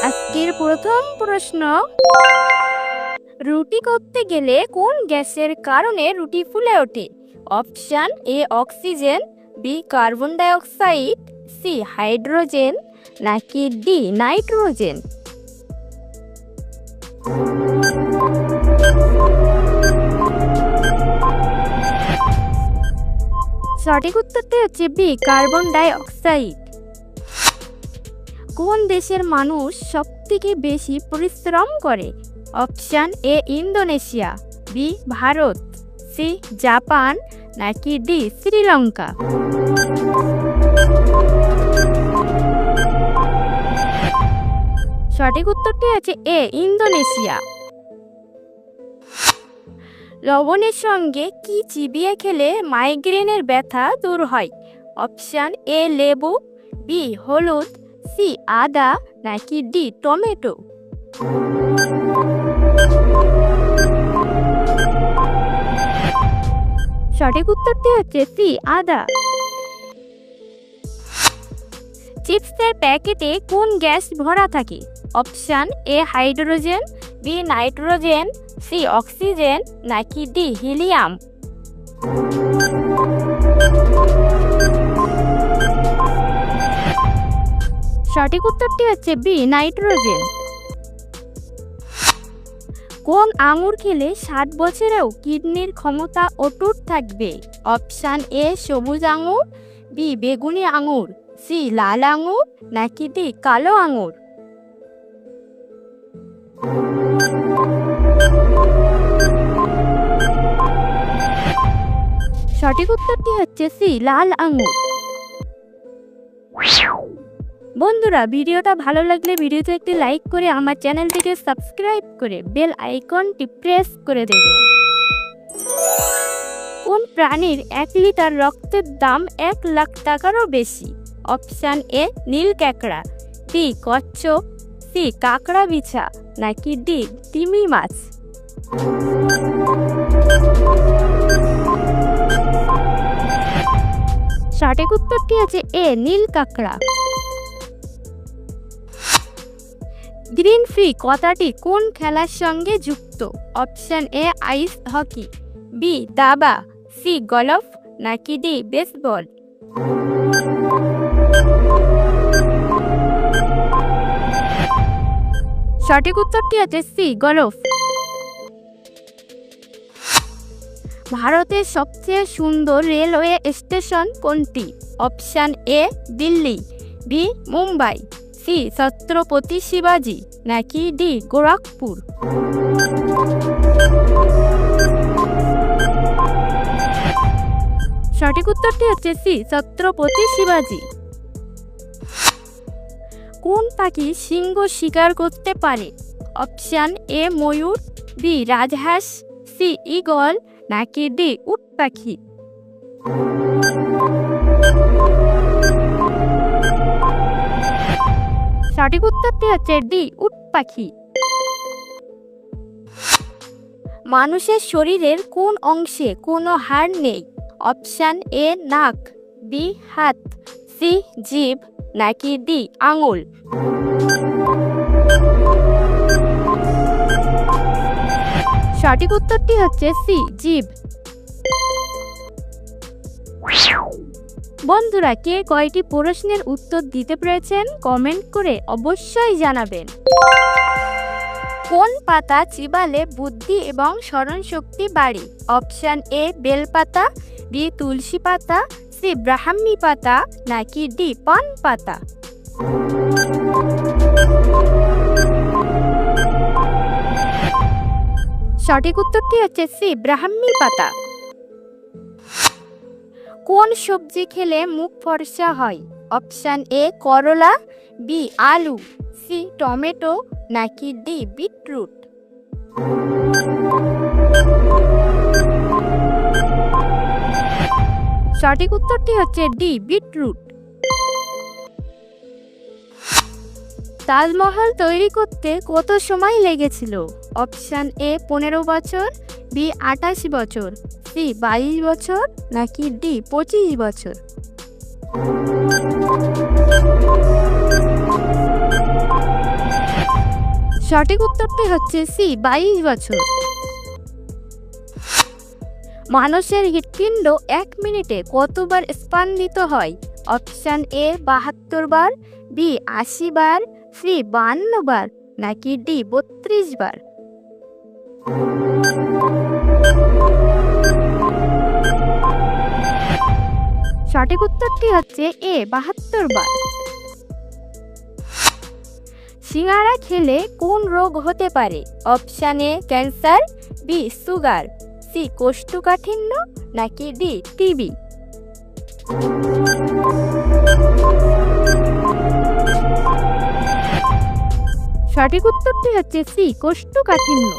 আজকের প্রথম প্রশ্ন, রুটি করতে গেলে কোন গ্যাসের কারণে রুটি ফুলে ওঠে? Option A oxygen, B carbon dioxide, C hydrogen, নাকি ডি নাইট্রোজেন? সঠিক উত্তরটি হচ্ছে বি কার্বন ডাই অক্সাইড। কোন দেশের মানুষ সবথেকে বেশি পরিশ্রম করে? Option A Indonesia, B Bharat, C Japan, নাকি ডি শ্রীলঙ্কা? সঠিক উত্তরটি আছে এ ইন্দোনেশিয়া। লবণের সঙ্গে কি চিবিয়ে খেলে মাইগ্রেনের ব্যথা দূর হয়? অপশান এ লেবু, বি হলুদ, সি আদা, নাকি ডি টমেটো? সঠিক উত্তরটি হচ্ছে সি আদা। চিপসের প্যাকেটে কোন গ্যাস ভরা থাকে? Option A hydrogen, B nitrogen, C oxygen, নাকি ডি হিলিয়াম? সঠিক উত্তরটি হচ্ছে বি নাইট্রোজেন। কোন আঙুর খেলে 60 বছরেও কিডনির ক্ষমতা অটুট থাকবে? অপশান এ সবুজ আঙুর, বি বেগুনি আঙুর, সি লাল আঙুর, নাকি ডি কালো আঙুর? সঠিক উত্তরটি হচ্ছে সি লাল আঙুর। বন্ধুরা, ভিডিওটা ভালো লাগলে ভিডিওতে একটি লাইক করে আমার চ্যানেলটিকে সাবস্ক্রাইব করে বেল আইকনটি প্রেস করে দেবেন। কোন প্রাণীর 1 লিটার রক্তের দাম 1 লাখ টাকারও বেশি? অপশান এ নীল কাঁকড়া, বি কচ্ছপ, সি কাঁকড়া বিছা, নাকি ডি তিমি মাছ? সঠিক উত্তরটি আছে এ নীল কাঁকড়া। গ্রিন ফি কথাটি কোন খেলার সঙ্গে যুক্ত? Option A ice hockey, B দাবা, সি গলফ, নাকি ডি বেসবল? সঠিক উত্তরটি আছে সি গলফ। ভারতের সবচেয়ে সুন্দর রেলওয়ে স্টেশন কোনটি? Option A Delhi, B Mumbai, C Chhatrapati শিবাজি, নাকি ডি গোরখপুর? সঠিক উত্তরটি হচ্ছে সি ছত্রপতি শিবাজি। কোন পাখি সিংহ শিকার করতে পারে? অপশান এ ময়ূর, বি রাজহাঁস, সি ঈগল, নাকি ডি উট পাখি? সঠিক উত্তরটি হচ্ছে ডি উট পাখি। মানুষের শরীরের কোন অংশে কোনো হাড় নেই? অপশান এ নাক, বি হাত, সি জিভ, নাকি ডি আঙুল? সঠিক উত্তরটি হচ্ছে সি জিভ। বন্ধুরা, কে কয়টি প্রশ্নের উত্তর দিতে পেরেছেন কমেন্ট করে অবশ্যই জানাবেন। কোন পাতা চিবালে বুদ্ধি এবং স্মরণ শক্তি বাড়ে? অপশান এ বেলপাতা, বি তুলসী পাতা, সি ব্রাহ্মী পাতা, নাকি ডি পান পাতা? সঠিক উত্তরটি হচ্ছে সি ব্রাহ্মী পাতা। কোন সবজি খেলে মুখ ফর্সা হয়? অপশান এ করলা, বি আলু, সি টমেটো, নাকি ডি বিটরুট? সঠিক উত্তরটি হচ্ছে ডি বিটরুট। তাজমহল তৈরি করতে কত সময় লেগেছিল? অপশান এ 15 বছর, বি 28 বছর, সি 22 বছর, নাকি ডি 25 বছর। সঠিক উত্তরটি হচ্ছে সি 22 বছর। মানুষের হৃৎপিণ্ড 1 মিনিটে কতবার স্পন্দিত হয়? অপশান এ 72 বার, বি 80 বার, সি 52 বার, নাকি ডি 32 বার। সঠিক উত্তরটি হচ্ছে এ 72 বার। সিঙ্গারা খেলে কোন রোগ হতে পারে? Option A cancer, B sugar, C কোষ্ঠকাঠিন্য, নাকি ডি টিবি। সঠিক উত্তরটি হচ্ছে সি কোষ্ঠকাঠিন্য।